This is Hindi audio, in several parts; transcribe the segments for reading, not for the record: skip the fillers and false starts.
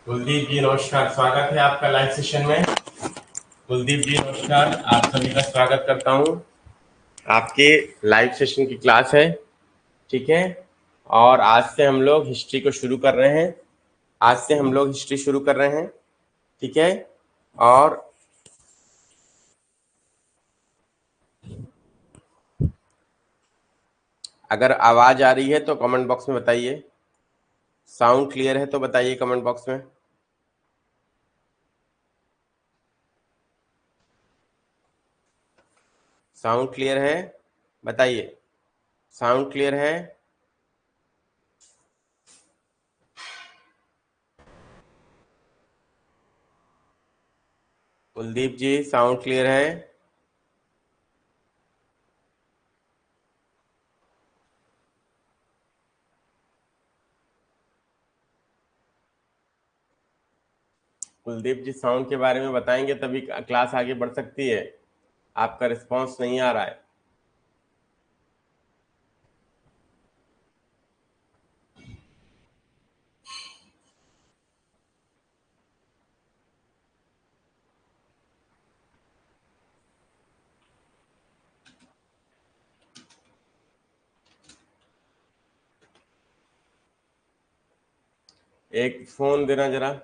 कुलदीप जी नमस्कार, स्वागत है आपका लाइव सेशन में। कुलदीप जी नमस्कार, आप सभी का स्वागत करता हूं। आपके लाइव सेशन की क्लास है, ठीक है। और आज से हम लोग हिस्ट्री को शुरू कर रहे हैं। ठीक है। और अगर आवाज आ रही है तो कमेंट बॉक्स में बताइए। साउंड क्लियर है तो बताइए कमेंट बॉक्स में। साउंड क्लियर है, बताइए। साउंड क्लियर है? कुलदीप जी साउंड क्लियर है? कुलदीप जी साउंड के बारे में बताएंगे तभी क्लास आगे बढ़ सकती है। आपका रिस्पांस नहीं आ रहा है। एक फोन देना जरा।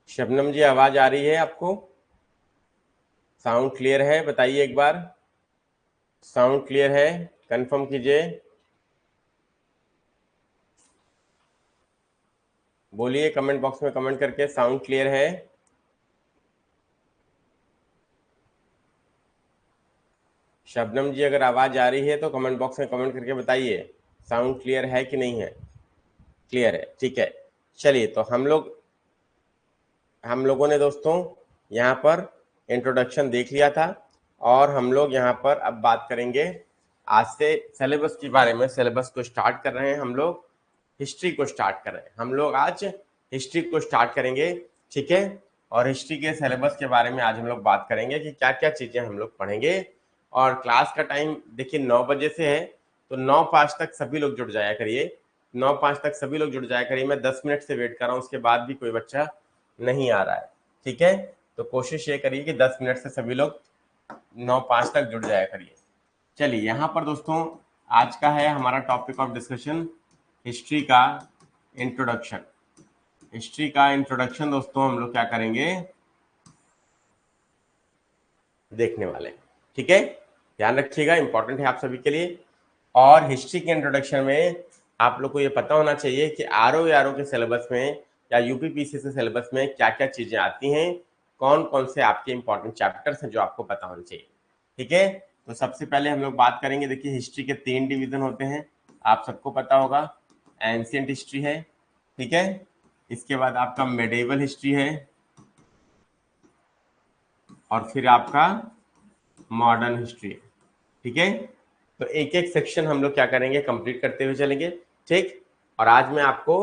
शबनम जी आवाज आ रही है आपको? साउंड क्लियर है, बताइए एक बार। साउंड क्लियर है, कंफर्म कीजिए। बोलिए कमेंट बॉक्स में कमेंट करके, साउंड क्लियर है? शबनम जी अगर आवाज आ रही है तो कमेंट बॉक्स में कमेंट करके बताइए साउंड क्लियर है कि नहीं है। क्लियर है, ठीक है। चलिए तो हम लोगों ने दोस्तों यहाँ पर इंट्रोडक्शन देख लिया था, और हम लोग यहाँ पर अब बात करेंगे आज से सिलेबस के बारे में। सिलेबस को स्टार्ट कर रहे हैं हम लोग, हिस्ट्री को स्टार्ट कर रहे हैं हम लोग, आज हिस्ट्री को स्टार्ट करेंगे, ठीक है। और हिस्ट्री के सिलेबस के बारे में आज हम लोग बात करेंगे कि क्या क्या चीज़ें हम लोग पढ़ेंगे। और क्लास का टाइम देखिए 9 बजे से है, तो 9:05 तक सभी लोग जुड़ जाया करिए। 9:05 तक सभी लोग जुड़ जाया करिए। मैं 10 मिनट से वेट कर रहा हूँ, उसके बाद भी कोई बच्चा नहीं आ रहा है, ठीक है। तो कोशिश ये करिए कि 10 मिनट से सभी लोग 9:05 तक जुड़ जाया करिए। चलिए यहाँ पर दोस्तों आज का है हमारा टॉपिक ऑफ डिस्कशन हिस्ट्री का इंट्रोडक्शन। हिस्ट्री का इंट्रोडक्शन दोस्तों हम लोग क्या करेंगे, देखने वाले, ठीक है। ध्यान रखिएगा, इंपॉर्टेंट है आप सभी के लिए। और हिस्ट्री के इंट्रोडक्शन में आप लोग को ये पता होना चाहिए कि आरओ के सिलेबस में या यूपीपीसी से सिलेबस में क्या क्या चीजें आती हैं, कौन कौन से आपके इंपॉर्टेंट चैप्टर्स हैं जो आपको पता होने चाहिए, ठीक है। तो सबसे पहले हम लोग बात करेंगे, देखिए हिस्ट्री के 3 डिवीजन होते हैं, आप सबको पता होगा। एंशिएंट हिस्ट्री है, ठीक है। इसके बाद आपका मेडिवल हिस्ट्री है, और फिर आपका मॉडर्न हिस्ट्री, ठीक है। तो एक एक सेक्शन हम लोग क्या करेंगे, कंप्लीट करते हुए चलेंगे, ठीक। और आज मैं आपको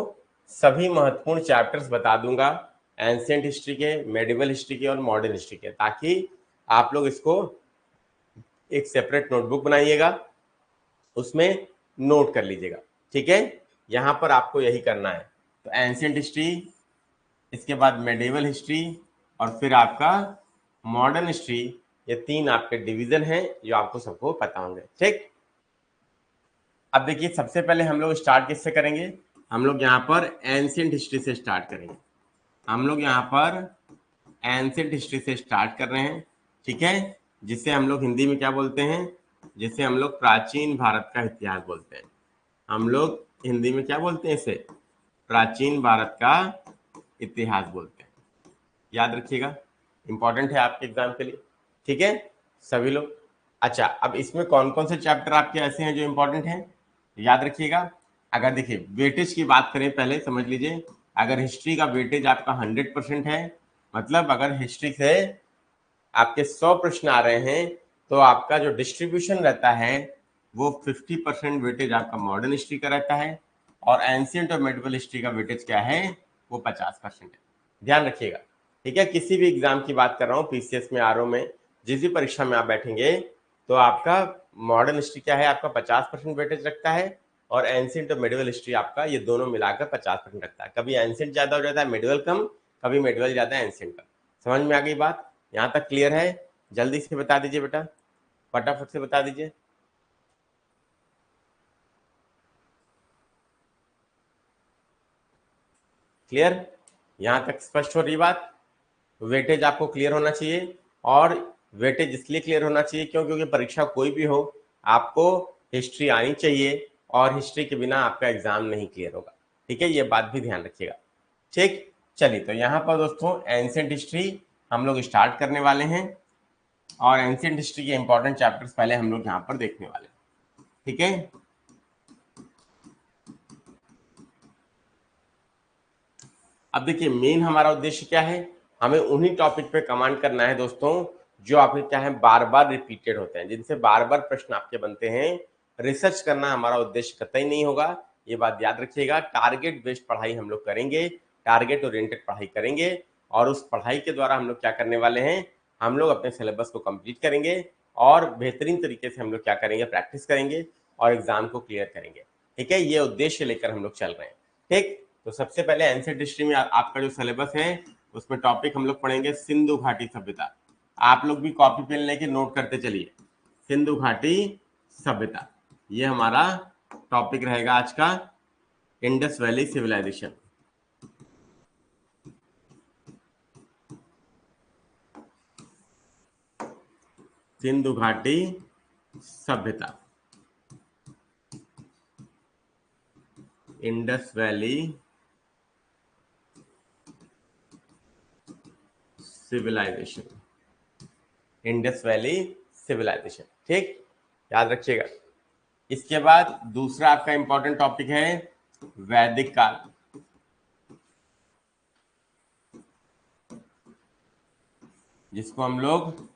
सभी महत्वपूर्ण चैप्टर्स बता दूंगा, एंशिएंट हिस्ट्री के, मेडिवल हिस्ट्री के और मॉडर्न हिस्ट्री के, ताकि आप लोग इसको एक सेपरेट नोटबुक बनाइएगा, उसमें नोट कर लीजिएगा, ठीक है। यहाँ पर आपको यही करना है। तो एंशिएंट हिस्ट्री, इसके बाद मेडिवल हिस्ट्री, और फिर आपका मॉडर्न हिस्ट्री, ये 3 आपके डिवीजन हैं जो आपको सबको पता होंगे, ठीक। अब देखिए सबसे पहले हम लोग स्टार्ट किससे करेंगे, हम लोग यहाँ पर एंशिएंट हिस्ट्री से स्टार्ट करेंगे। हम लोग यहाँ पर एंशिएंट हिस्ट्री से स्टार्ट कर रहे हैं, ठीक है। जिसे हम लोग हिंदी में क्या बोलते हैं, जिसे हम लोग प्राचीन भारत का इतिहास बोलते हैं। हम लोग हिंदी में क्या बोलते हैं, इसे प्राचीन भारत का इतिहास बोलते हैं। याद रखिएगा, इंपॉर्टेंट है आपके एग्जाम के लिए, ठीक है सभी लोग। अच्छा, अब इसमें कौन कौन से चैप्टर आपके ऐसे हैं जो इंपॉर्टेंट हैं, याद रखिएगा। अगर देखिए वेटेज की बात करें, पहले समझ लीजिए, अगर हिस्ट्री का वेटेज आपका 100% है, मतलब अगर हिस्ट्री से आपके 100 प्रश्न आ रहे हैं, तो आपका जो डिस्ट्रीब्यूशन रहता है वो 50% वेटेज आपका मॉडर्न हिस्ट्री का रहता है, और एंशिएंट और मेडिवल हिस्ट्री का वेटेज क्या है, वो 50% है। ध्यान रखिएगा, ठीक है। किसी भी एग्जाम की बात कर रहा हूँ, पीसीएस में, आरओ में, जिस भी परीक्षा में आप बैठेंगे, तो आपका मॉडर्न हिस्ट्री क्या है, आपका 50% वेटेज रखता है, और एंशिएंट और मेडिवल हिस्ट्री आपका ये दोनों मिलाकर 50% रखता है। कभी एंशिएंट ज्यादा हो जाता है, मेडिवल कम, कभी मेडिवल ज्यादा, एंशिएंट कम। समझ में आ गई बात, यहाँ तक क्लियर है? जल्दी से बता दीजिए बेटा, फटाफट से बता दीजिए। क्लियर, यहाँ तक स्पष्ट हो रही बात? वेटेज आपको क्लियर होना चाहिए, और वेटेज इसलिए क्लियर होना चाहिए क्योंकि परीक्षा कोई भी हो, आपको हिस्ट्री आनी चाहिए, और हिस्ट्री के बिना आपका एग्जाम नहीं क्लियर होगा, ठीक है। ये बात भी ध्यान रखिएगा, ठीक। चलिए तो यहाँ पर दोस्तों एंशिएंट हिस्ट्री हम लोग स्टार्ट करने वाले हैं, और एंशिएंट हिस्ट्री के इंपॉर्टेंट चैप्टर्स पहले हम लोग यहाँ पर देखने वाले हैं, ठीक है। अब देखिए मेन हमारा उद्देश्य क्या है, हमें उन्हीं टॉपिक पे कमांड करना है दोस्तों जो आपके क्या है, बार बार रिपीटेड होते हैं, जिनसे बार बार प्रश्न आपके बनते हैं। रिसर्च करना हमारा उद्देश्य कतई नहीं होगा, ये बात याद रखिएगा। टारगेट बेस्ड पढ़ाई हम लोग करेंगे, टारगेट ओरिएंटेड पढ़ाई करेंगे, और उस पढ़ाई के द्वारा हम लोग क्या करने वाले हैं, हम लोग अपने सिलेबस को कंप्लीट करेंगे, और बेहतरीन तरीके से हम लोग क्या करेंगे, प्रैक्टिस करेंगे, और एग्जाम को क्लियर करेंगे, ठीक है। ये उद्देश्य लेकर हम लोग चल रहे हैं, ठीक। तो सबसे पहले एंशिएंट हिस्ट्री में आपका जो सिलेबस है, उसमें टॉपिक हम लोग पढ़ेंगे सिंधु घाटी सभ्यता। आप लोग भी कॉपी पेन लेके नोट करते चलिए, सिंधु घाटी सभ्यता, ये हमारा टॉपिक रहेगा आज का, इंडस वैली सिविलाइजेशन। सिंधु घाटी सभ्यता, Indus valley civilisation, Indus valley civilisation. ठीक, याद रखिएगा। इसके बाद दूसरा आपका इंपॉर्टेंट टॉपिक है वैदिक काल, जिसको हम लोग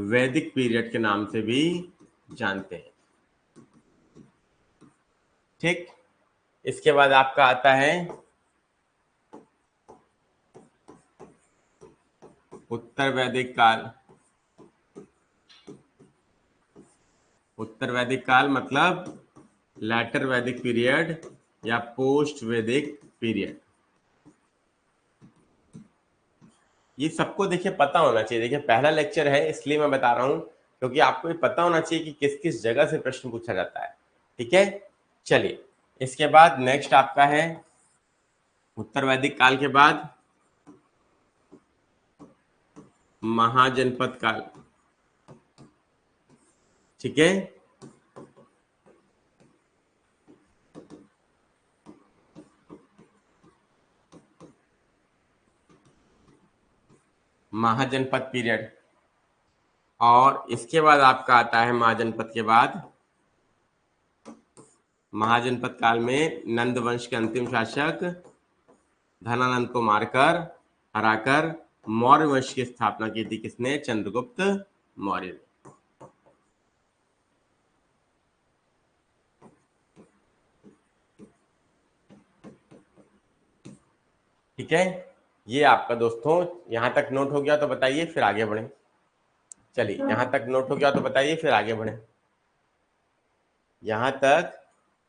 वैदिक पीरियड के नाम से भी जानते हैं। ठीक, इसके बाद आपका आता है उत्तर वैदिक काल। उत्तर वैदिक काल मतलब लैटर वैदिक पीरियड या पोस्ट वैदिक पीरियड। ये सबको देखिए पता होना चाहिए। देखिए पहला लेक्चर है इसलिए मैं बता रहा हूं, क्योंकि आपको ये पता होना चाहिए कि किस किस जगह से प्रश्न पूछा जाता है। ठीक है, चलिए इसके बाद नेक्स्ट आपका है उत्तर वैदिक काल के बाद महाजनपद काल। ठीक है, महाजनपद पीरियड। और इसके बाद आपका आता है महाजनपद के बाद, महाजनपद काल में नंद वंश के अंतिम शासक धनानंद को मारकर हराकर मौर्य वंश की स्थापना की थी। किसने? चंद्रगुप्त मौर्य ने। ठीक है, ये आपका दोस्तों यहां तक नोट हो गया तो बताइए, फिर आगे बढ़े। चलिए यहां तक नोट हो गया तो बताइए, फिर आगे बढ़े। यहां तक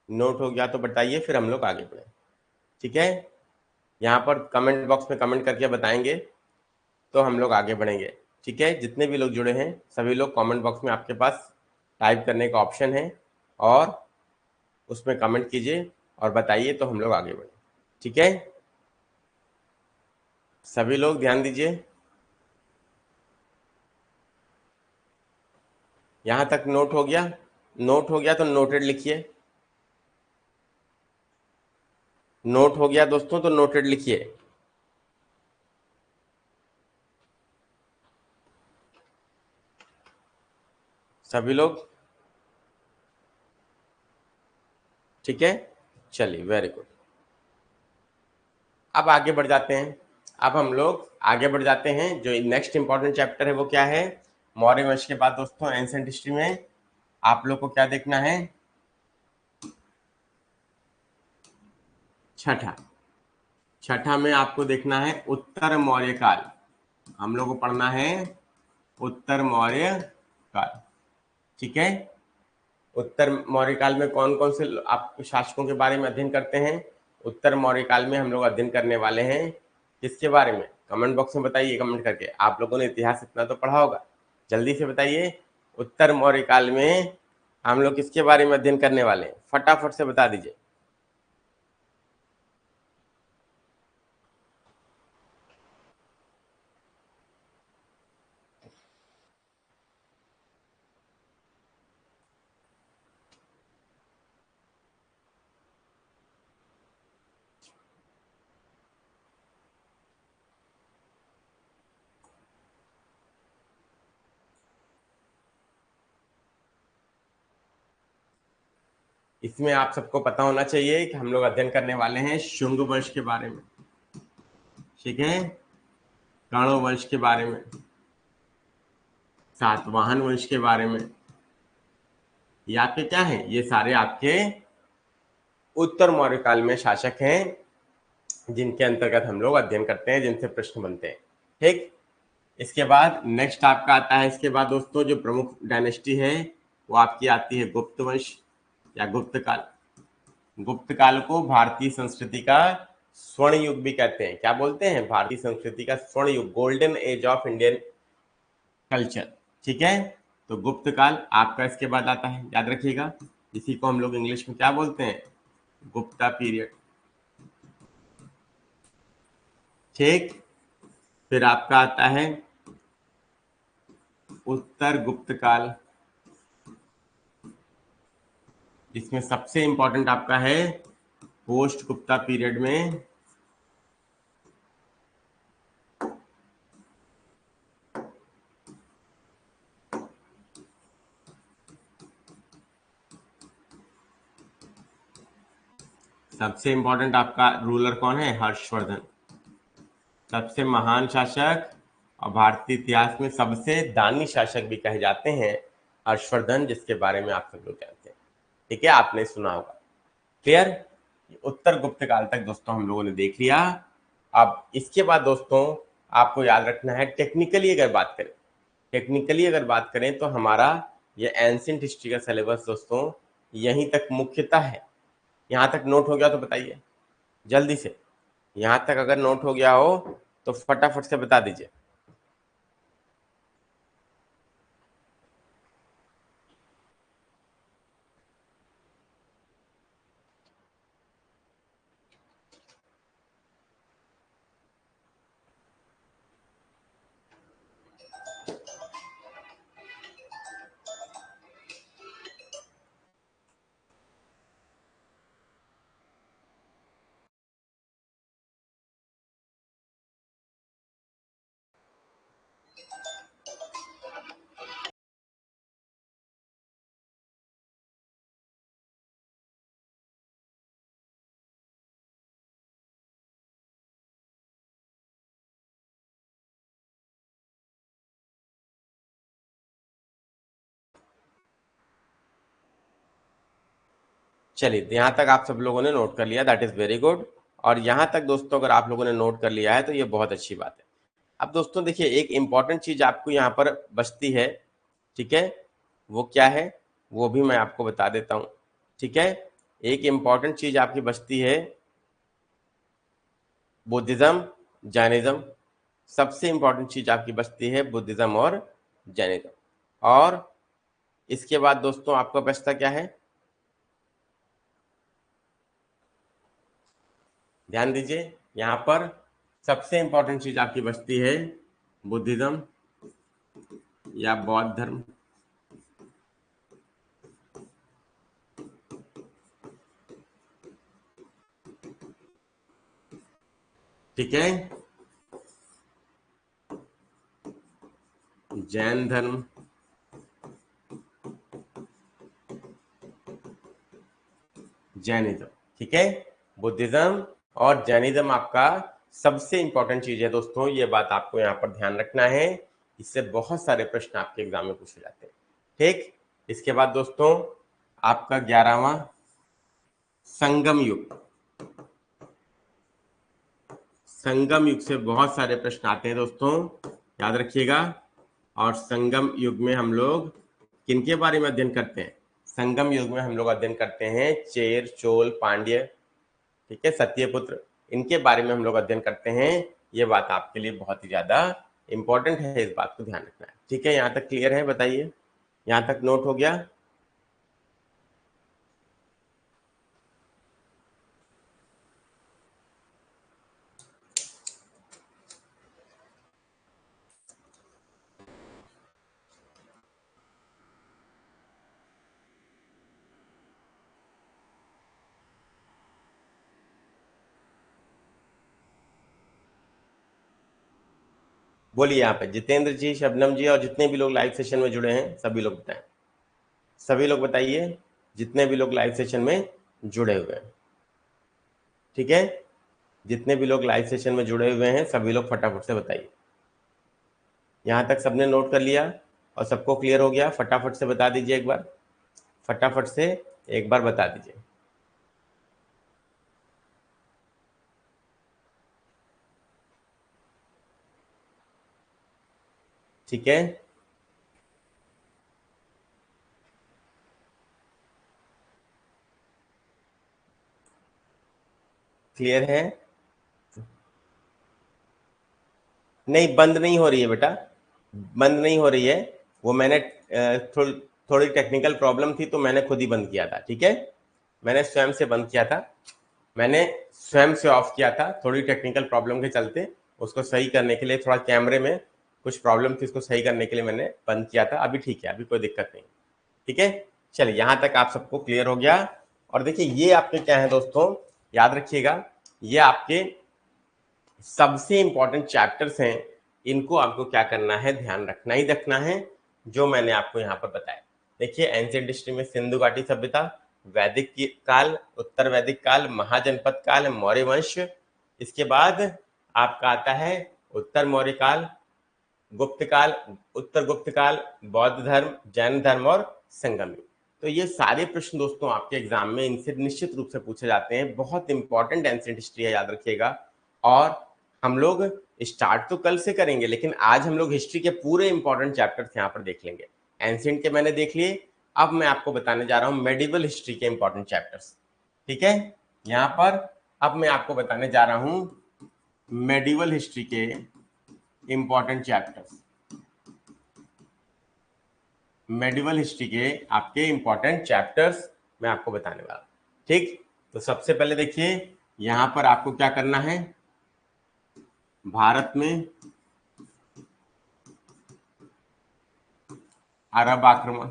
नोट हो गया तो बताइए, फिर हम लोग आगे बढ़े। ठीक है, यहाँ पर कमेंट बॉक्स में कमेंट करके बताएंगे तो हम लोग आगे बढ़ेंगे। ठीक है, जितने भी लोग जुड़े हैं सभी लोग कमेंट बॉक्स में आपके पास टाइप करने का ऑप्शन है और उसमें कमेंट कीजिए और बताइए तो हम लोग आगे बढ़े। ठीक है, सभी लोग ध्यान दीजिए। यहां तक नोट हो गया? नोट हो गया तो नोटेड लिखिए। नोट हो गया दोस्तों तो नोटेड लिखिए। सभी लोग ठीक है, चलिए वेरी गुड। अब आगे बढ़ जाते हैं। अब हम लोग आगे बढ़ जाते हैं। जो नेक्स्ट इंपॉर्टेंट चैप्टर है वो क्या है? मौर्य वंश के बाद दोस्तों एंशिएंट हिस्ट्री में आप लोग को क्या देखना है? छठा में आपको देखना है उत्तर मौर्य काल। हम लोग को पढ़ना है उत्तर मौर्य काल। ठीक है, उत्तर मौर्य काल में कौन कौन से आप शासकों के बारे में अध्ययन करते हैं? उत्तर मौर्य काल में हम लोग अध्ययन करने वाले हैं किसके बारे में? कमेंट बॉक्स में बताइए कमेंट करके। आप लोगों ने इतिहास इतना तो पढ़ा होगा, जल्दी से बताइए। उत्तर मौर्य काल में हम लोग किसके बारे में अध्ययन करने वाले हैं? फटाफट से बता दीजिए। इसमें आप सबको पता होना चाहिए कि हम लोग अध्ययन करने वाले हैं शुंग वंश के बारे में। ठीक है, कर्ण वंश के बारे में, सातवाहन वंश के बारे में। ये आपके क्या है? ये सारे आपके उत्तर मौर्य काल में शासक हैं जिनके अंतर्गत हम लोग अध्ययन करते हैं, जिनसे प्रश्न बनते हैं। ठीक, इसके बाद नेक्स्ट आपका आता है, इसके बाद दोस्तों जो प्रमुख डायनेस्टी है वो आपकी आती है गुप्त वंश या गुप्त काल। गुप्त काल को भारतीय संस्कृति का स्वर्ण युग भी कहते हैं। क्या बोलते हैं? भारतीय संस्कृति का स्वर्ण युग, golden age of Indian culture. ठीक है, तो गुप्त काल आपका इसके बाद आता है, याद रखिएगा। इसी को हम लोग इंग्लिश में क्या बोलते हैं? गुप्ता पीरियड। ठीक, फिर आपका आता है उत्तर गुप्त काल। इसमें सबसे इंपॉर्टेंट आपका है पोस्ट गुप्ता पीरियड में सबसे इंपॉर्टेंट आपका रूलर कौन है? हर्षवर्धन, सबसे महान शासक और भारतीय इतिहास में सबसे दानी शासक भी कहे जाते हैं हर्षवर्धन, जिसके बारे में आप सब लोग जानते हैं। ठीक है, आपने सुना होगा। क्लियर? उत्तर गुप्त काल तक दोस्तों हम लोगों ने देख लिया। अब इसके बाद दोस्तों आपको याद रखना है, टेक्निकली अगर बात करें तो हमारा ये एंशिएंट हिस्ट्री का सिलेबस दोस्तों यहीं तक मुख्यतः है। यहाँ तक नोट हो गया तो बताइए जल्दी से, यहाँ तक अगर नोट हो गया हो तो फटाफट से बता दीजिए। चलिए, यहाँ तक आप सब लोगों ने नोट कर लिया, दैट इज वेरी गुड। और यहाँ तक दोस्तों अगर आप लोगों ने नोट कर लिया है तो ये बहुत अच्छी बात है। अब दोस्तों देखिए, एक इंपॉर्टेंट चीज आपको यहाँ पर बचती है, ठीक है, वो क्या है वो भी मैं आपको बता देता हूँ। ठीक है, एक इंपॉर्टेंट चीज आपकी बचती है, बुद्धिज्म, जैनिज्म। सबसे इंपॉर्टेंट चीज आपकी बचती है बुद्धिज्म और जैनिज्म। और इसके बाद दोस्तों आपका बचता क्या है? ध्यान दीजिए, यहाँ पर सबसे इंपॉर्टेंट चीज आपकी बचती है बुद्धिज्म या बौद्ध धर्म। ठीक है, जैन धर्म, जैनिज्म। ठीक है, बुद्धिज्म और जैनिज्म आपका सबसे इंपॉर्टेंट चीज है दोस्तों, ये बात आपको यहाँ पर ध्यान रखना है, इससे बहुत सारे प्रश्न आपके एग्जाम में पूछे जाते हैं। ठीक, इसके बाद दोस्तों आपका 11वां संगम युग। संगम युग से बहुत सारे प्रश्न आते हैं दोस्तों, याद रखिएगा। और संगम युग में हम लोग किनके बारे में अध्ययन करते हैं? संगम युग में हम लोग अध्ययन करते हैं चेर, चोल, पांड्य, ठीक है, सत्यपुत्र, इनके बारे में हम लोग अध्ययन करते हैं। ये बात आपके लिए बहुत ही ज्यादा इंपॉर्टेंट है, इस बात को ध्यान रखना है। ठीक है, यहाँ तक क्लियर है? बताइए, यहाँ तक नोट हो गया? बोलिए यहाँ पे जितेंद्र जी, शबनम जी और जितने भी लोग लाइव सेशन में जुड़े हैं सभी लोग बताएं, सभी लोग बताइए, जितने भी लोग लाइव सेशन में जुड़े हुए हैं। ठीक है, जितने भी लोग लाइव सेशन में जुड़े हुए हैं सभी लोग फटाफट से बताइए। यहाँ तक सबने नोट कर लिया और सबको क्लियर हो गया? फटाफट से बता दीजिए एक बार, फटाफट से एक बार बता दीजिए। ठीक है, क्लियर है? नहीं, बंद नहीं हो रही है बेटा, बंद नहीं हो रही है। वो मैंने थोड़ी टेक्निकल प्रॉब्लम थी तो मैंने खुद ही बंद किया था। ठीक है, मैंने स्वयं से बंद किया था, मैंने स्वयं से ऑफ किया था, थोड़ी टेक्निकल प्रॉब्लम के चलते उसको सही करने के लिए, थोड़ा कैमरे में कुछ प्रॉब्लम थी, उसको सही करने के लिए मैंने बंद किया था। अभी ठीक है, अभी कोई दिक्कत नहीं। ठीक है, चलिए यहाँ तक आप सबको क्लियर हो गया। और देखिए ये आपके क्या है दोस्तों, याद रखिएगा, ये आपके सबसे इंपॉर्टेंट चैप्टर्स हैं, इनको आपको क्या करना है, ध्यान रखना ही रखना है, जो मैंने आपको यहाँ पर बताया। देखिए एंशिएंट हिस्ट्री में सिंधु घाटी सभ्यता, वैदिक काल, उत्तर वैदिक काल, महाजनपद काल, मौर्य वंश। इसके बाद आपका आता है उत्तर मौर्य काल, गुप्त काल, उत्तर गुप्त काल, बौद्ध धर्म, जैन धर्म और संगम युग। तो ये सारे प्रश्न दोस्तों आपके एग्जाम में इनसे निश्चित रूप से पूछे जाते हैं। बहुत इंपॉर्टेंट एंशिएंट हिस्ट्री है, याद रखिएगा। और हम लोग स्टार्ट तो कल से करेंगे, लेकिन आज हम लोग हिस्ट्री के पूरे इंपॉर्टेंट चैप्टर्स यहाँ पर देख लेंगे। एंशिएंट के मैंने देख लिए, अब मैं आपको बताने जा रहा हूँ मेडिवल हिस्ट्री के इंपॉर्टेंट चैप्टर्स। ठीक है, यहाँ पर अब मैं आपको बताने जा रहा हूँ मेडिवल हिस्ट्री के इंपॉर्टेंट चैप्टर्स। मेडिवल हिस्ट्री के आपके इंपॉर्टेंट चैप्टर्स मैं आपको बताने वाला। ठीक, तो सबसे पहले देखिए यहां पर आपको क्या करना है। भारत में अरब आक्रमण,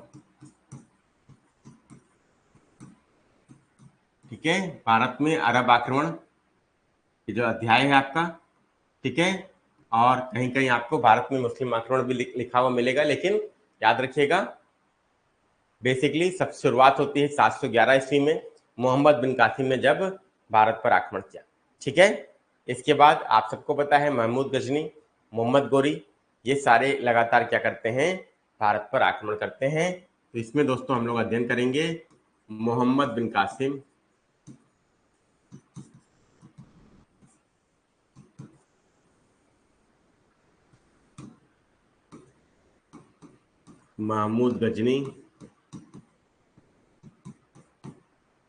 ठीक है, भारत में अरब आक्रमण ये जो अध्याय है आपका, ठीक है। और कहीं कहीं आपको भारत में मुस्लिम आक्रमण भी लिखा हुआ मिलेगा, लेकिन याद रखिएगा बेसिकली सब शुरुआत होती है 711 ईस्वी में, मोहम्मद बिन कासिम ने जब भारत पर आक्रमण किया। ठीक है, इसके बाद आप सबको पता है महमूद गजनी, मोहम्मद गोरी, ये सारे लगातार क्या करते हैं, भारत पर आक्रमण करते हैं। तो इसमें दोस्तों हम लोग अध्ययन करेंगे मोहम्मद बिन कासिम, महमूद गजनी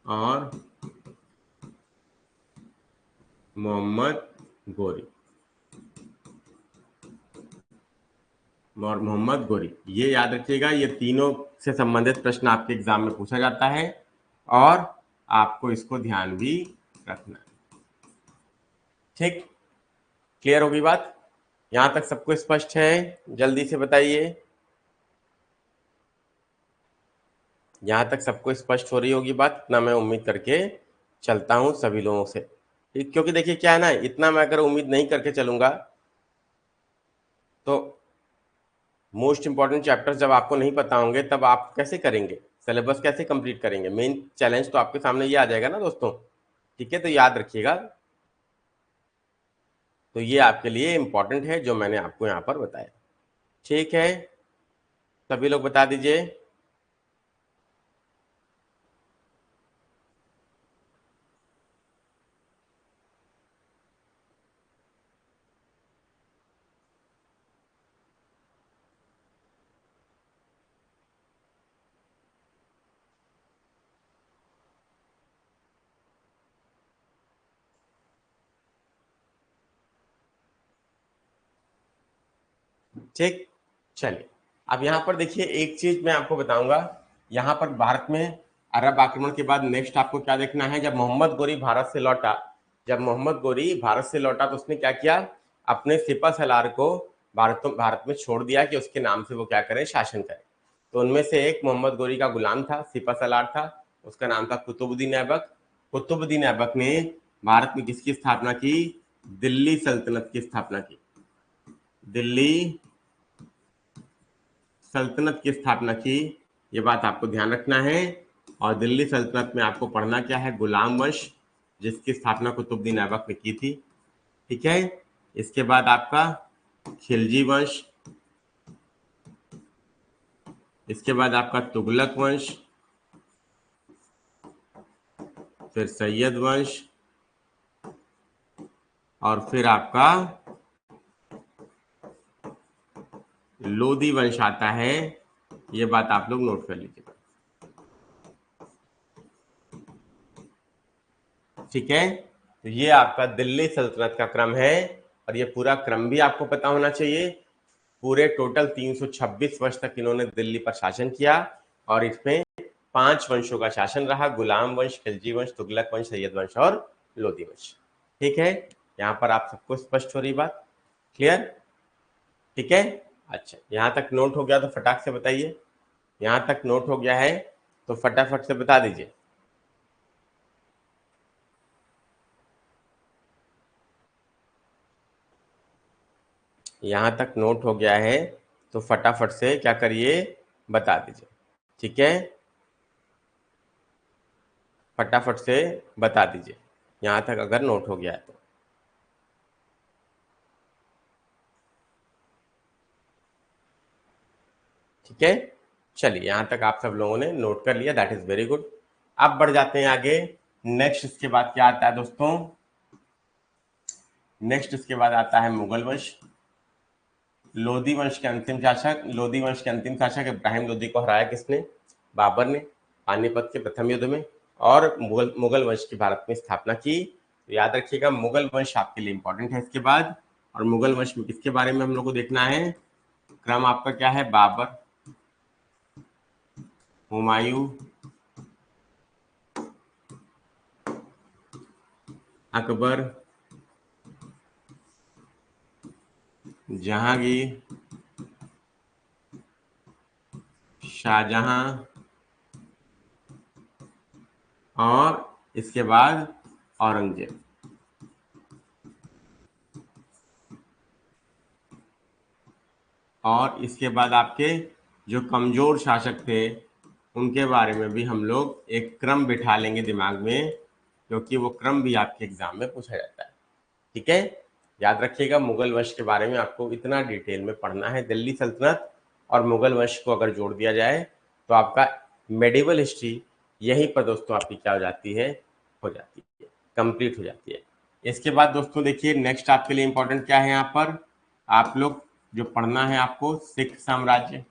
और मोहम्मद गोरी और मोहम्मद गोरी, ये याद रखिएगा। ये तीनों से संबंधित प्रश्न आपके एग्जाम में पूछा जाता है और आपको इसको ध्यान भी रखना है। ठीक, क्लियर होगी बात? यहां तक सबको स्पष्ट है? जल्दी से बताइए, यहां तक सबको स्पष्ट हो रही होगी बात, इतना मैं उम्मीद करके चलता हूं सभी लोगों से। ठीक, क्योंकि देखिए क्या है ना, इतना मैं अगर उम्मीद नहीं करके चलूंगा तो मोस्ट इंपॉर्टेंट चैप्टर जब आपको नहीं पता होंगे तब आप कैसे करेंगे, सिलेबस कैसे कंप्लीट करेंगे? मेन चैलेंज तो आपके सामने ये आ जाएगा ना दोस्तों। ठीक है, तो याद रखिएगा, तो ये आपके लिए इंपॉर्टेंट है जो मैंने आपको यहाँ पर बताया। ठीक है, सभी लोग बता दीजिए। ठीक, चलिए अब यहाँ पर देखिए एक चीज मैं आपको बताऊंगा। यहाँ पर भारत में अरब आक्रमण के बाद नेक्स्ट आपको क्या देखना है। जब मोहम्मद गोरी भारत से लौटा, जब मोहम्मद गोरी भारत से लौटा तो उसने क्या किया, अपने सिपा सलार को भारत में छोड़ दिया कि उसके नाम से वो क्या करे, शासन करे। तो उनमें से एक मोहम्मद गोरी का गुलाम था, सिपा सलार था, उसका नाम था कुतुबुद्दीन ऐबक। कुतुबुद्दीन ऐबक ने भारत में किसकी स्थापना की, दिल्ली सल्तनत की स्थापना की। दिल्ली सल्तनत की स्थापना की, ये बात आपको ध्यान रखना है। और दिल्ली सल्तनत में आपको पढ़ना क्या है, गुलाम वंश, जिसकी स्थापना कुतुबुद्दीन ऐबक ने की थी। ठीक है, इसके बाद आपका खिलजी वंश, इसके बाद आपका तुगलक वंश, फिर सैयद वंश, और फिर आपका लोधी वंश आता है। ये बात आप लोग नोट कर लीजिएगा। ठीक है, तो ये आपका दिल्ली सल्तनत का क्रम है और ये पूरा क्रम भी आपको पता होना चाहिए। पूरे टोटल 326 वर्ष तक इन्होंने दिल्ली पर शासन किया और इसमें 5 वंशों का शासन रहा, गुलाम वंश, खिलजी वंश, तुगलक वंश, सैयद वंश और लोधी वंश। ठीक है, यहाँ पर आप सबको स्पष्ट हो रही बात, क्लियर? ठीक है, अच्छा यहाँ तक नोट हो गया तो फटाक से बताइए। यहाँ तक नोट हो गया है तो फटाफट से बता दीजिए। यहाँ तक नोट हो गया है तो फटाफट से क्या करिए, बता दीजिए। ठीक है, फटाफट से बता दीजिए, यहाँ तक अगर नोट हो गया है तो। ठीक है, चलिए यहाँ तक आप सब लोगों ने नोट कर लिया, दैट इज वेरी गुड। अब बढ़ जाते हैं आगे। नेक्स्ट इसके बाद क्या आता है दोस्तों? नेक्स्ट इसके बाद आता है मुगल वंश। लोधी वंश के अंतिम शासक, लोधी वंश के अंतिम शासक इब्राहिम लोधी को हराया किसने? बाबर ने, पानीपत के प्रथम युद्ध में। और मुगल वंश की भारत में स्थापना की। तो याद रखिएगा, मुगल वंश आपके लिए इंपॉर्टेंट है इसके बाद। और मुगल वंश में किसके बारे में हम लोग को देखना है? क्रम आपका क्या है? बाबर, हुमायूं, अकबर, जहांगीर, शाहजहां और इसके बाद औरंगजेब। और इसके बाद आपके जो कमजोर शासक थे उनके बारे में भी हम लोग एक क्रम बिठा लेंगे दिमाग में, क्योंकि वो क्रम भी आपके एग्जाम में पूछा जाता है। ठीक है, याद रखिएगा, मुगल वंश के बारे में आपको इतना डिटेल में पढ़ना है। दिल्ली सल्तनत और मुगल वंश को अगर जोड़ दिया जाए तो आपका मेडिवल हिस्ट्री यहीं पर दोस्तों आपकी क्या हो जाती है? हो जाती है, कंप्लीट हो जाती है। इसके बाद दोस्तों देखिए, नेक्स्ट आपके लिए इंपॉर्टेंट क्या है यहाँ पर? आप लोग जो पढ़ना है आपको सिख साम्राज्य,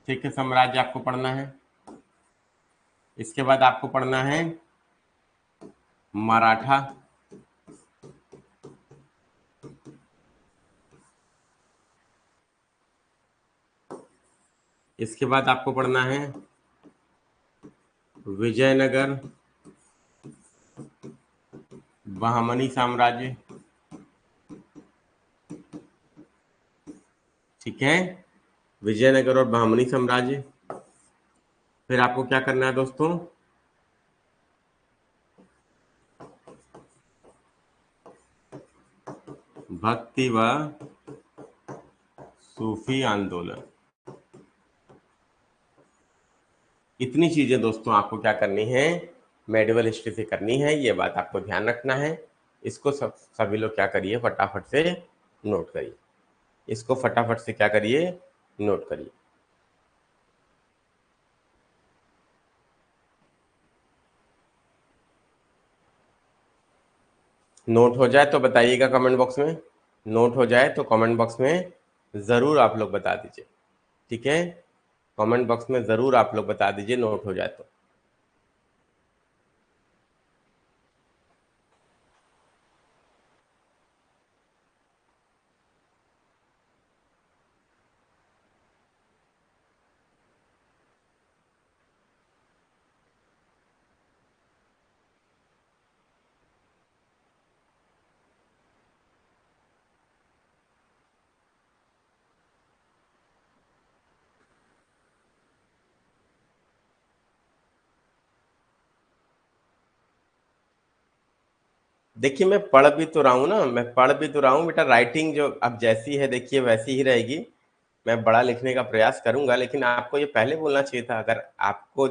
सिख साम्राज्य आपको पढ़ना है। इसके बाद आपको पढ़ना है मराठा, इसके बाद आपको पढ़ना है विजयनगर, बहमनी साम्राज्य। ठीक है, विजयनगर और बहमनी साम्राज्य। फिर आपको क्या करना है दोस्तों? भक्ति व सूफी आंदोलन। इतनी चीजें दोस्तों आपको क्या करनी है? मेडिवल हिस्ट्री से करनी है, ये बात आपको ध्यान रखना है। इसको सभी लोग क्या करिए, फटाफट से नोट करिए। इसको फटाफट से क्या करिए? नोट करिए। नोट हो जाए तो बताइएगा कमेंट बॉक्स में। नोट हो जाए तो कमेंट बॉक्स में ज़रूर आप लोग बता दीजिए। ठीक है, कमेंट बॉक्स में ज़रूर आप लोग बता दीजिए नोट हो जाए तो। देखिए, मैं पढ़ भी तो रहा हूँ ना, मैं पढ़ भी तो रहा हूँ बेटा। राइटिंग जो अब जैसी है देखिए वैसी ही रहेगी। मैं बड़ा लिखने का प्रयास करूंगा, लेकिन आपको ये पहले बोलना चाहिए था। अगर आपको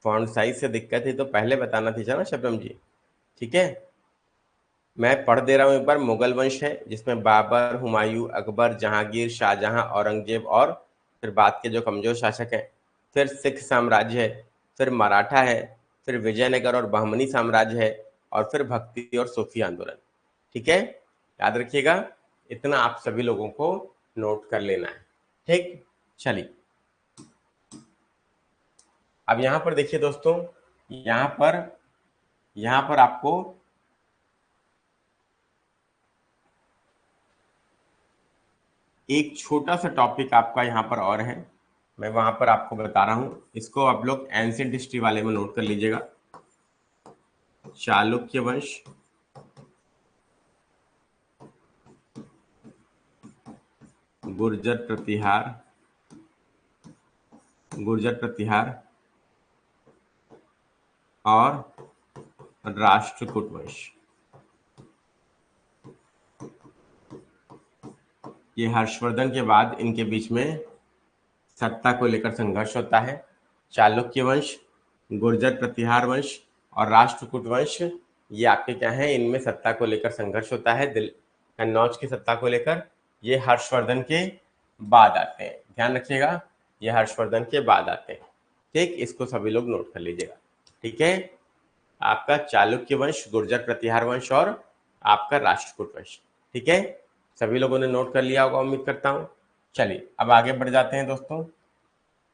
फॉन्ट साइज से दिक्कत है तो पहले बताना थी ना शबनम जी। ठीक है, मैं पढ़ दे रहा हूँ एक बार। मुगल वंश है जिसमें बाबर, हुमायूं, अकबर, जहांगीर, शाहजहां, औरंगजेब और फिर बाद के जो कमजोर शासक हैं। फिर सिख साम्राज्य है, फिर मराठा है, फिर विजयनगर और बहमनी साम्राज्य है, और फिर भक्ति और सूफी आंदोलन। ठीक है, याद रखिएगा, इतना आप सभी लोगों को नोट कर लेना है। ठीक, चलिए अब यहाँ पर देखिए दोस्तों, यहाँ पर आपको एक छोटा सा टॉपिक आपका यहाँ पर और है, मैं वहां पर आपको बता रहा हूँ। इसको आप लोग एंशिएंट हिस्ट्री वाले में नोट कर लीजिएगा। चालुक्य वंश, गुर्जर प्रतिहार, गुर्जर प्रतिहार और राष्ट्रकूट वंश। ये हर्षवर्धन के बाद इनके बीच में सत्ता को लेकर संघर्ष होता है। चालुक्य वंश गुर्जर प्रतिहार वंश और राष्ट्रकूट वंश, ये आपके क्या है, इनमें सत्ता को लेकर संघर्ष होता है। कन्नौज की सत्ता को लेकर ये हर्षवर्धन के बाद आते हैं, ध्यान रखिएगा, ये हर्षवर्धन के बाद आते हैं। ठीक, इसको सभी लोग नोट कर लीजिएगा। ठीक है, आपका चालुक्य वंश, गुर्जर प्रतिहार वंश और आपका राष्ट्रकूट वंश। ठीक है, सभी लोगों ने नोट कर लिया होगा उम्मीद करता हूं। चलिए अब आगे बढ़ जाते हैं दोस्तों।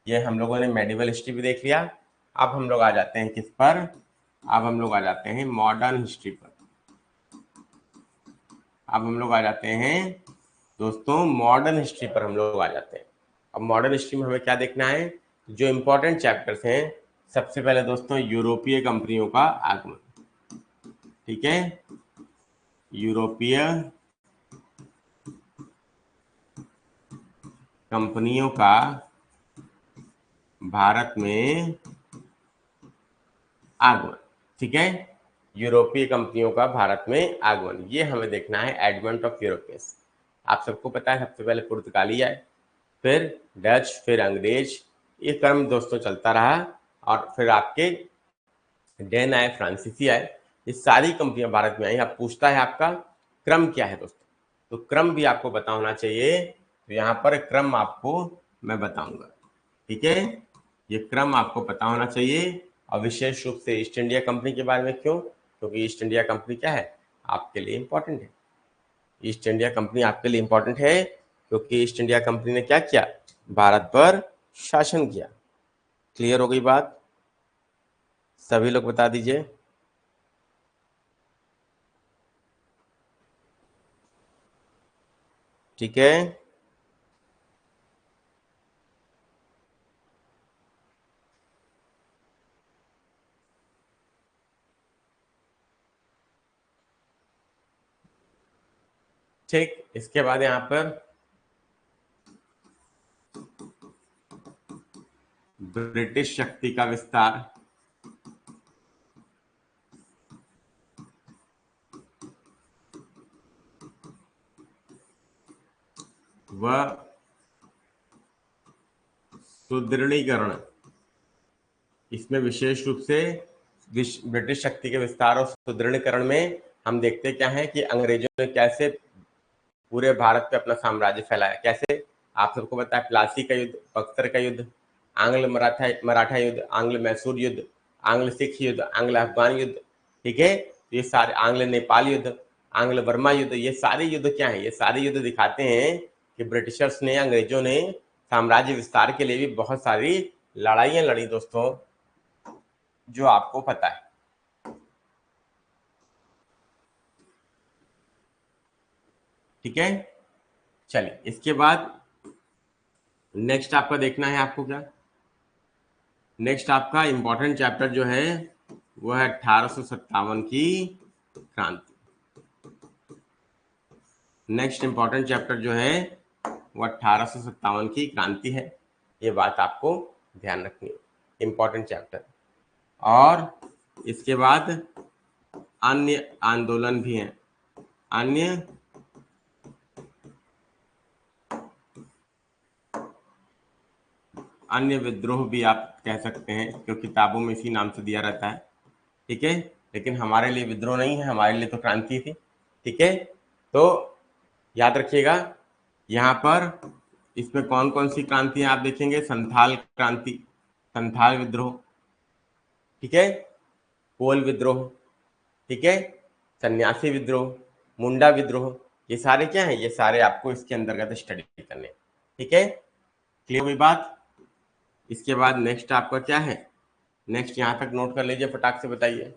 ये हम लोगों ने मेडिवल हिस्ट्री भी देख लिया। अब हम लोग आ जाते हैं किस पर, अब हम लोग आ जाते हैं मॉडर्न हिस्ट्री पर। अब हम लोग आ जाते हैं दोस्तों मॉडर्न हिस्ट्री पर, हम लोग आ जाते हैं। अब मॉडर्न हिस्ट्री में हमें क्या देखना है, जो इंपॉर्टेंट चैप्टर्स हैं। सबसे पहले दोस्तों यूरोपीय कंपनियों का आगमन। ठीक है, यूरोपीय कंपनियों का भारत में आगमन। ठीक है, यूरोपीय कंपनियों का भारत में आगमन, ये हमें देखना है। एडवेंट ऑफ यूरोपियंस, आप सबको पता है सबसे पहले पुर्तगाली आए, फिर डच, फिर अंग्रेज, ये क्रम दोस्तों चलता रहा। और फिर आपके डेन आए, फ्रांसीसी आए, ये सारी कंपनियां भारत में आई। अब पूछता है आपका क्रम क्या है दोस्तों, तो क्रम भी आपको पता होना चाहिए। तो यहाँ पर क्रम आपको मैं बताऊंगा। ठीक है, ये क्रम आपको पता होना चाहिए। और विशेष रूप से ईस्ट इंडिया कंपनी के बारे में क्यों, क्योंकि ईस्ट इंडिया कंपनी क्या है, आपके लिए इंपॉर्टेंट है। ईस्ट इंडिया कंपनी आपके लिए इंपॉर्टेंट है क्योंकि ईस्ट इंडिया कंपनी ने क्या किया, भारत पर शासन किया। क्लियर हो गई बात, सभी लोग बता दीजिए। ठीक है, ठीक, इसके बाद यहाँ पर ब्रिटिश शक्ति का विस्तार। व सुदृढ़ीकरण, इसमें विशेष रूप से ब्रिटिश शक्ति के विस्तार और सुदृढ़ीकरण में हम देखते क्या है कि अंग्रेजों ने कैसे पूरे भारत पे अपना साम्राज्य फैलाया। कैसे, आप सबको पता है प्लासी का युद्ध, बक्सर का युद्ध, आंग्ल मराठा युद्ध, आंग्ल मैसूर युद्ध, आंग्ल सिख युद्ध, आंग्ल अफगान युद्ध। ठीक है, ये सारे, आंग्ल नेपाल युद्ध, आंग्ल बर्मा युद्ध, ये सारे युद्ध क्या है, ये सारे युद्ध दिखाते हैं कि ब्रिटिशर्स ने, अंग्रेजों ने साम्राज्य विस्तार के लिए भी बहुत सारी लड़ाइयां लड़ी दोस्तों, जो आपको पता है। ठीक है, चलिए इसके बाद नेक्स्ट आपका देखना है, आपको क्या, नेक्स्ट आपका इंपॉर्टेंट चैप्टर जो है वो है 1857 की क्रांति। नेक्स्ट इंपॉर्टेंट चैप्टर जो है वो 1857 की क्रांति है। ये बात आपको ध्यान रखनी है, इंपॉर्टेंट चैप्टर। और इसके बाद अन्य आंदोलन भी हैं, अन्य अन्य विद्रोह भी आप कह सकते हैं, जो किताबों में इसी नाम से दिया रहता है। ठीक है, लेकिन हमारे लिए विद्रोह नहीं है, हमारे लिए तो क्रांति थी। ठीक है, तो याद रखिएगा यहाँ पर इसमें कौन कौन सी क्रांतियां आप देखेंगे, संथाल क्रांति, संथाल विद्रोह, ठीक है, कोल विद्रोह, ठीक है, सन्यासी विद्रोह, मुंडा विद्रोह, ये सारे क्या हैं, ये सारे आपको इसके अंतर्गत स्टडी करने। ठीक है, क्लियर हुई बात। इसके बाद नेक्स्ट आपका क्या है, नेक्स्ट यहाँ तक नोट कर लीजिए, फटाक से बताइए।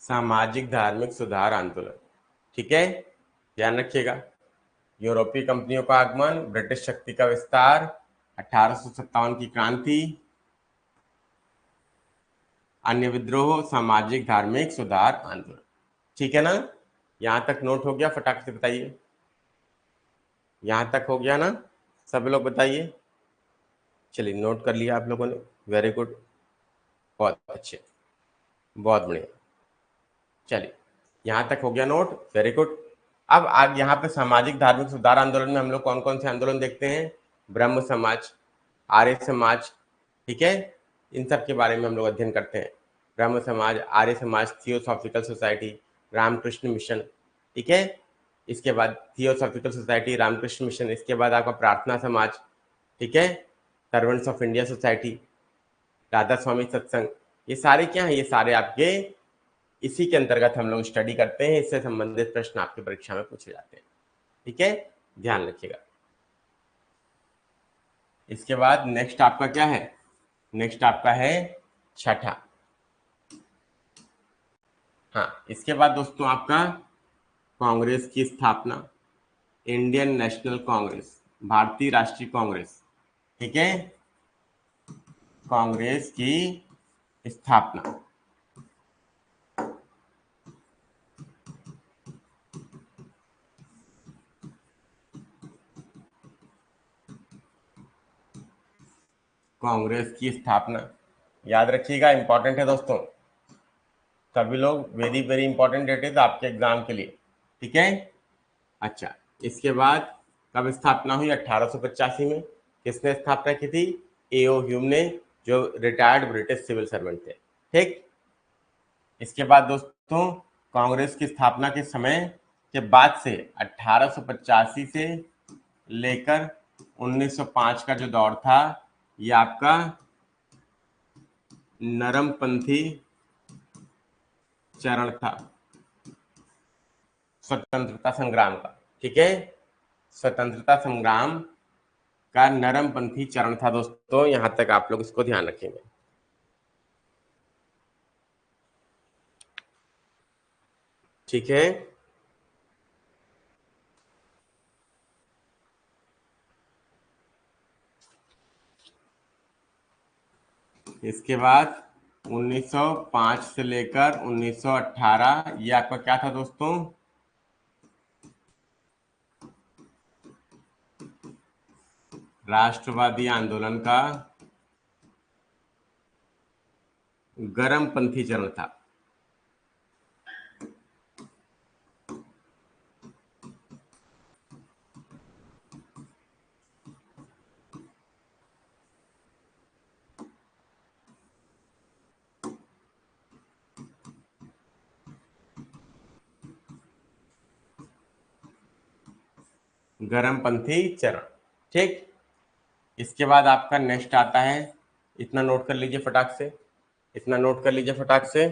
सामाजिक धार्मिक सुधार आंदोलन, ठीक है, ध्यान रखिएगा। यूरोपीय कंपनियों का आगमन, ब्रिटिश शक्ति का विस्तार, 1857 की क्रांति, अन्य विद्रोह, सामाजिक धार्मिक सुधार आंदोलन। ठीक है ना, यहां तक नोट हो गया? फटाक से बताइए, यहां तक हो गया ना? सब लोग बताइए। चलिए, नोट कर लिया आप लोगों ने, वेरी गुड, बहुत अच्छे, बहुत बढ़िया। चलिए, यहां तक हो गया नोट, वेरी गुड। अब आगे यहाँ पे सामाजिक धार्मिक सुधार आंदोलन में हम लोग कौन कौन से आंदोलन देखते हैं? ब्रह्म समाज, आर्य समाज, ठीक है, इन सब के बारे में हम लोग अध्ययन करते हैं। ब्रह्म समाज, Arya Samaj, theosophical society, Ramakrishna mission, ठीक है। इसके बाद थियोसॉफिकल सोसाइटी, रामकृष्ण मिशन, इसके बाद आपका प्रार्थना समाज, ठीक है, servants of India society, Radha Swami Satsang, ये सारे क्या है? ये सारे आपके इसी के अंतर्गत हम लोग स्टडी करते हैं, इससे संबंधित प्रश्न आपकी परीक्षा में पूछे जाते हैं, ठीक है, ध्यान रखिएगा। इसके बाद नेक्स्ट आपका क्या है? नेक्स्ट आपका है छठा। हाँ, इसके बाद दोस्तों आपका कांग्रेस की स्थापना, इंडियन नेशनल कांग्रेस, भारतीय राष्ट्रीय कांग्रेस, ठीक है, कांग्रेस की स्थापना। कांग्रेस की स्थापना याद रखिएगा, इंपॉर्टेंट है दोस्तों, सभी लोग, वेरी वेरी इंपॉर्टेंट डेट है आपके एग्जाम के लिए, ठीक है। अच्छा, इसके बाद कब स्थापना हुई? 1885 में। किसने स्थापना की थी? एओ ह्यूम ने, जो रिटायर्ड ब्रिटिश सिविल सर्वेंट थे, ठीक। इसके बाद दोस्तों कांग्रेस की स्थापना के समय के बाद से 1885 से लेकर 1905 का जो दौर था, ये आपका नरमपंथी चरण था स्वतंत्रता संग्राम का, ठीक है, स्वतंत्रता संग्राम का नरमपंथी चरण था दोस्तों, यहां तक आप लोग इसको ध्यान रखेंगे, ठीक है। इसके बाद 1905 से लेकर 1918, ये आपका क्या था दोस्तों? राष्ट्रवादी आंदोलन का गर्मपंथी चरण था। गर्मपंथी चरण, ठीक। इसके बाद आपका नेक्स्ट आता है, इतना नोट कर लीजिए फटाक से, इतना नोट कर लीजिए फटाक से।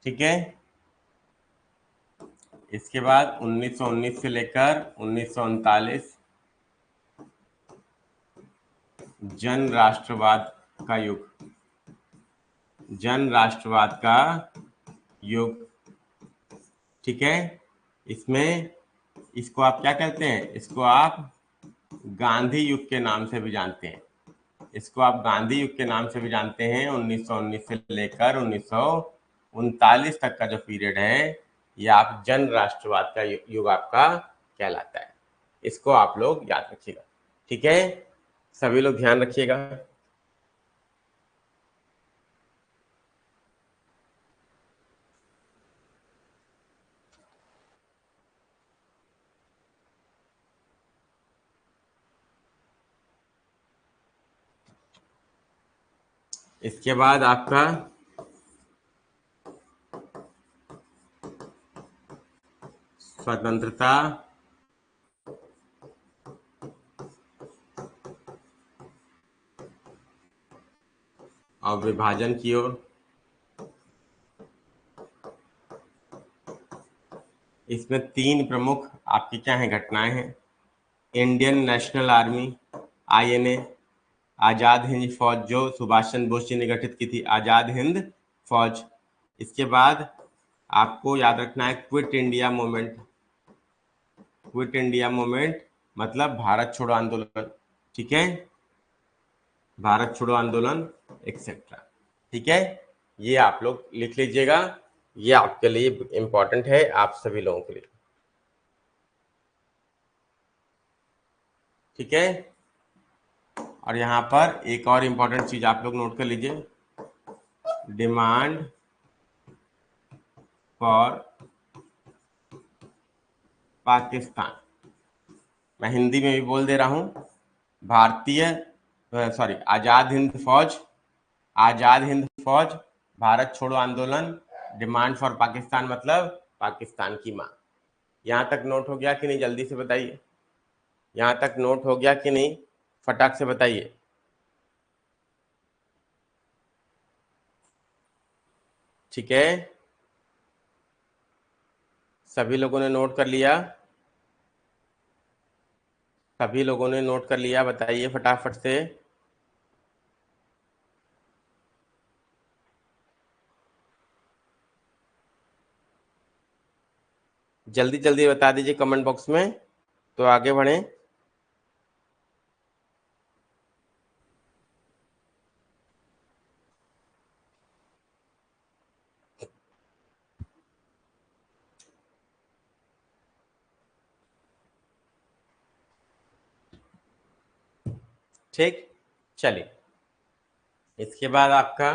ठीक है, इसके बाद 1919 से लेकर 1939 जन राष्ट्रवाद का युग, जन राष्ट्रवाद का युग, ठीक है। इसमें इसको आप क्या कहते हैं? इसको आप गांधी युग के नाम से भी जानते हैं, इसको आप गांधी युग के नाम से भी जानते हैं। 1919 से लेकर 1939 तक का जो पीरियड है, ये आप जन राष्ट्रवाद का युग आपका कहलाता है, इसको आप लोग याद रखिएगा, ठीक है, सभी लोग ध्यान रखिएगा। इसके बाद आपका स्वतंत्रता और विभाजन की ओर, इसमें 3 प्रमुख आपकी क्या हैं घटनाएं हैं। Indian national army INA, Azad Hind फौज जो सुभाष चंद्र बोस जी ने गठित की थी, आज़ाद हिंद फौज। इसके बाद आपको याद रखना है quit India movement. Quit India movement मतलब भारत छोड़ो आंदोलन, ठीक है, भारत छोड़ो आंदोलन एक्सेट्रा, ठीक है। ये आप लोग लिख लीजिएगा, ये आपके लिए इंपॉर्टेंट है, आप सभी लोगों के लिए, ठीक है। और यहाँ पर एक और इंपॉर्टेंट चीज आप लोग नोट कर लीजिए, डिमांड फॉर पाकिस्तान। मैं हिंदी में भी बोल दे रहा हूँ, भारतीय सॉरी आजाद हिंद फौज, आजाद हिंद फौज, भारत छोड़ो आंदोलन, डिमांड फॉर पाकिस्तान मतलब पाकिस्तान की मांग। यहाँ तक नोट हो गया कि नहीं, जल्दी से बताइए, यहाँ तक नोट हो गया कि नहीं, फटाक से बताइए। ठीक है, सभी लोगों ने नोट कर लिया, सभी लोगों ने नोट कर लिया, बताइए फटाफट से। जल्दी जल्दी बता दीजिए कमेंट बॉक्स में, तो आगे बढ़ें। ठीक, चलिए इसके बाद आपका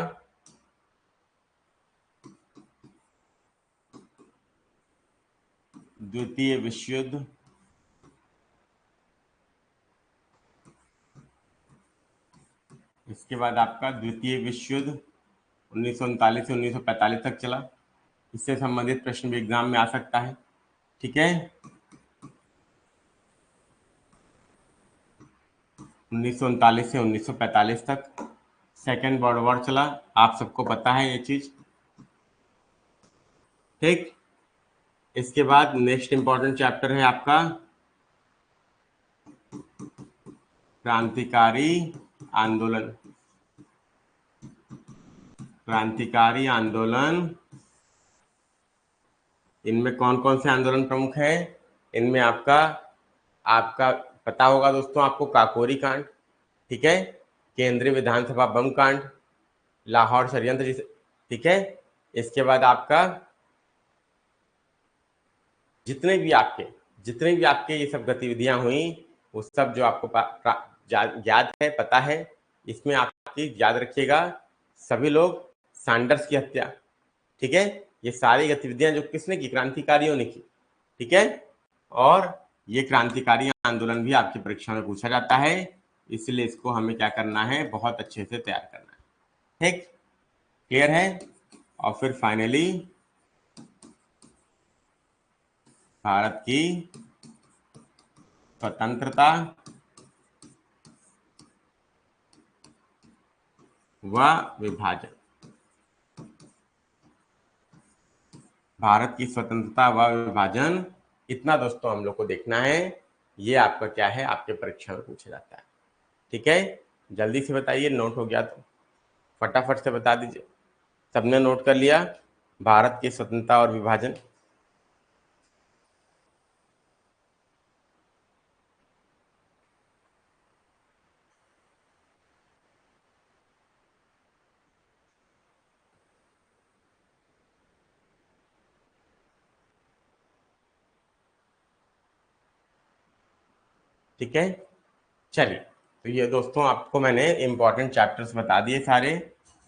द्वितीय विश्व युद्ध, इसके बाद आपका द्वितीय विश्व युद्ध 1939 से 1945 तक चला। इससे संबंधित प्रश्न भी एग्जाम में आ सकता है, ठीक है। 1939 से 1945 तक सेकेंड वर्ल्ड वॉर चला, आप सबको पता है ये चीज, ठीक। इसके बाद नेक्स्ट इंपॉर्टेंट चैप्टर है आपका क्रांतिकारी आंदोलन। क्रांतिकारी आंदोलन, इनमें कौन कौन से आंदोलन प्रमुख हैं? इनमें आपका आपका पता होगा दोस्तों आपको, काकोरी कांड, ठीक है, केंद्रीय विधानसभा बम कांड, लाहौर षड्यंत्र जिसे, ठीक है। इसके बाद आपका जितने भी आपके ये सब गतिविधियां हुई, वो सब जो आपको याद है, पता है, इसमें आपकी याद रखिएगा सभी लोग सैंडर्स की हत्या, ठीक है, ये सारी गतिविधियां जो किसने की, क्रांतिकारियों ने की, ठीक है। और ये क्रांतिकारी आंदोलन भी आपकी परीक्षा में पूछा जाता है, इसलिए इसको हमें क्या करना है, बहुत अच्छे से तैयार करना है, ठीक, क्लियर है। और फिर फाइनली भारत की स्वतंत्रता व विभाजन, भारत की स्वतंत्रता व विभाजन, इतना दोस्तों हम लोग को देखना है, ये आपका क्या है, आपके परीक्षा में पूछा जाता है, ठीक है। जल्दी से बताइए, नोट हो गया तो फटाफट से बता दीजिए, सबने नोट कर लिया, भारत की स्वतंत्रता और विभाजन। ठीक है, चलिए, तो ये दोस्तों आपको मैंने इंपॉर्टेंट चैप्टर्स बता दिए सारे,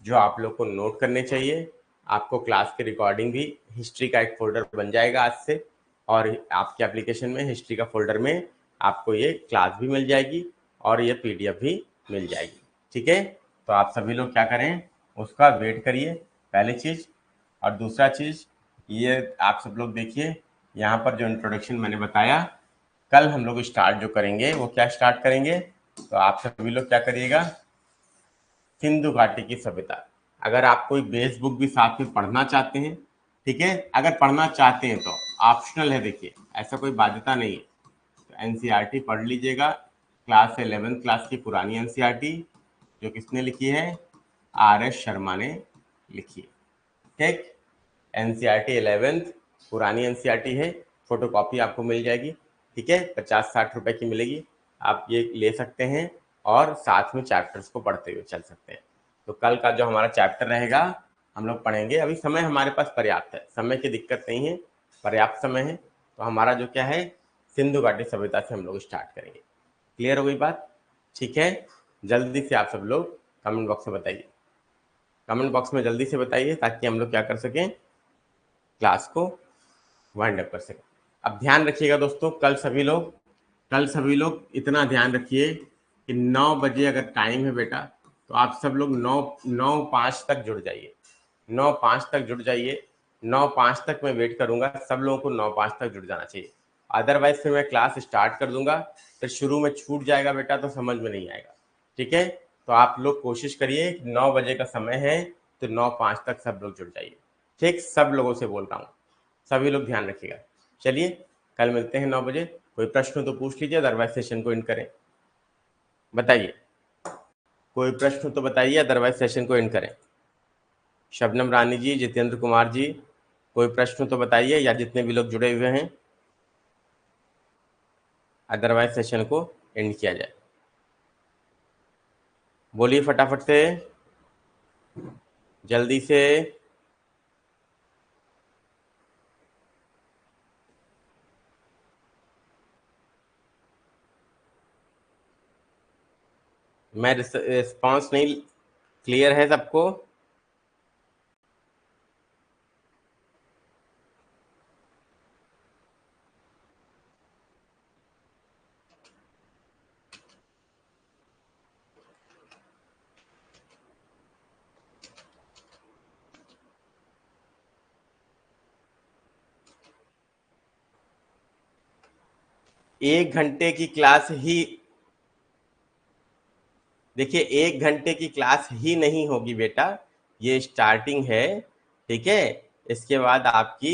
जो आप लोग को नोट करने चाहिए। आपको क्लास के रिकॉर्डिंग भी, हिस्ट्री का एक फोल्डर बन जाएगा आज से, और आपके एप्लीकेशन में हिस्ट्री का फोल्डर में आपको ये क्लास भी मिल जाएगी और ये PDF भी मिल जाएगी, ठीक है। तो आप सभी लोग क्या करें, उसका वेट करिए, पहली चीज़। और दूसरा चीज़, ये आप सब लोग देखिए, यहाँ पर जो इंट्रोडक्शन मैंने बताया, कल हम लोग स्टार्ट जो करेंगे वो क्या स्टार्ट करेंगे, तो आप सभी लोग क्या करिएगा, सिंधु घाटी की सभ्यता। अगर आप कोई बेस बुक भी साथ में पढ़ना चाहते हैं, ठीक है, अगर पढ़ना चाहते हैं तो ऑप्शनल है, देखिए ऐसा कोई बाध्यता नहीं है। तो एनसीईआरटी पढ़ लीजिएगा, क्लास 11th क्लास की पुरानी एनसीईआरटी जो किसने लिखी है, आर एस शर्मा ने लिखी है। ठीक, एनसीईआरटी 11th पुरानी एनसीईआरटी है, फोटोकॉपी आपको मिल जाएगी। ठीक है, 50-60 रुपए की मिलेगी, आप ये ले सकते हैं और साथ में चैप्टर्स को पढ़ते हुए चल सकते हैं। तो कल का जो हमारा चैप्टर रहेगा हम लोग पढ़ेंगे। अभी समय हमारे पास पर्याप्त है, समय की दिक्कत नहीं है, पर्याप्त समय है। तो हमारा जो क्या है, सिंधु घाटी सभ्यता से हम लोग स्टार्ट करेंगे। क्लियर हो गई बात? ठीक है, जल्दी से आप सब लोग कमेंट बॉक्स में बताइए, कमेंट बॉक्स में जल्दी से बताइए ताकि हम लोग क्या कर सकें, क्लास को वाइंड अप कर सकें। अब ध्यान रखिएगा दोस्तों, कल सभी लोग इतना ध्यान रखिए कि 9 बजे अगर टाइम है बेटा, तो आप सब लोग 9:05 तक जुड़ जाइए, 9:05 तक जुड़ जाइए। 9:05 तक मैं वेट करूंगा, सब लोगों को 9:05 तक जुड़ जाना चाहिए। अदरवाइज फिर मैं क्लास स्टार्ट कर दूंगा, फिर शुरू में छूट जाएगा बेटा तो समझ में नहीं आएगा। ठीक है, तो आप लोग कोशिश करिए, 9 बजे का समय है तो 9:05 तक सब लोग जुड़ जाइए। ठीक, सब लोगों से बोल रहा हूँ, सभी लोग ध्यान रखिएगा। चलिए, कल मिलते हैं 9 बजे। कोई प्रश्न हो तो पूछ लीजिए, अदरवाइज सेशन को एंड करें। बताइए, कोई प्रश्न हो तो बताइए, अदरवाइज सेशन को एंड करें। शबनम रानी जी, जितेंद्र कुमार जी, कोई प्रश्न हो तो बताइए, या जितने भी लोग जुड़े हुए हैं, अदरवाइज सेशन को एंड किया जाए। बोलिए फटाफट से, जल्दी से। मैं रिस्पॉन्स नहीं, क्लियर है सबको? एक घंटे की क्लास ही, देखिए 1 घंटे की क्लास ही नहीं होगी बेटा, ये स्टार्टिंग है। ठीक है, इसके बाद आपकी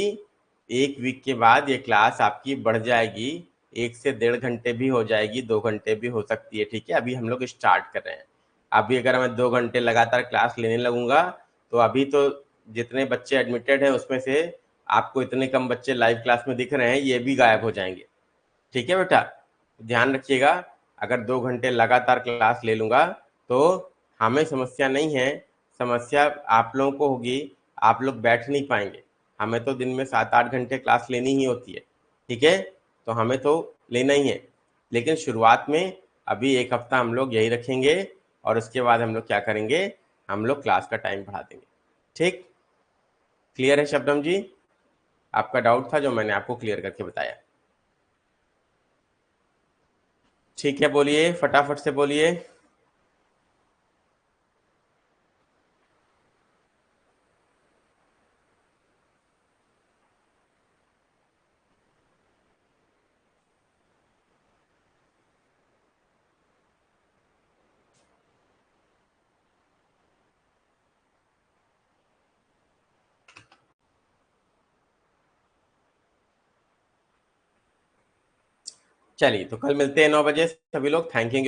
1 वीक के बाद ये क्लास आपकी बढ़ जाएगी, 1 से 1.5 घंटे भी हो जाएगी, 2 घंटे भी हो सकती है। ठीक है, अभी हम लोग स्टार्ट कर रहे हैं। अभी अगर मैं 2 घंटे लगातार क्लास लेने लगूंगा तो अभी तो जितने बच्चे एडमिटेड हैं उसमें से आपको इतने कम बच्चे लाइव क्लास में दिख रहे हैं, ये भी गायब हो जाएंगे। ठीक है बेटा, ध्यान रखिएगा, अगर 2 घंटे लगातार क्लास ले लूंगा तो हमें समस्या नहीं है, समस्या आप लोगों को होगी, आप लोग बैठ नहीं पाएंगे। हमें तो दिन में 7-8 घंटे क्लास लेनी ही होती है। ठीक है, तो हमें तो लेना ही है, लेकिन शुरुआत में अभी 1 हफ्ता हम लोग यही रखेंगे और उसके बाद हम लोग क्या करेंगे, हम लोग क्लास का टाइम बढ़ा देंगे। ठीक, क्लियर है शबनम जी? आपका डाउट था जो मैंने आपको क्लियर करके बताया। ठीक है, बोलिए फटाफट से बोलिए। चलिए, तो कल मिलते हैं 9 बजे, सभी लोग थैंक यू।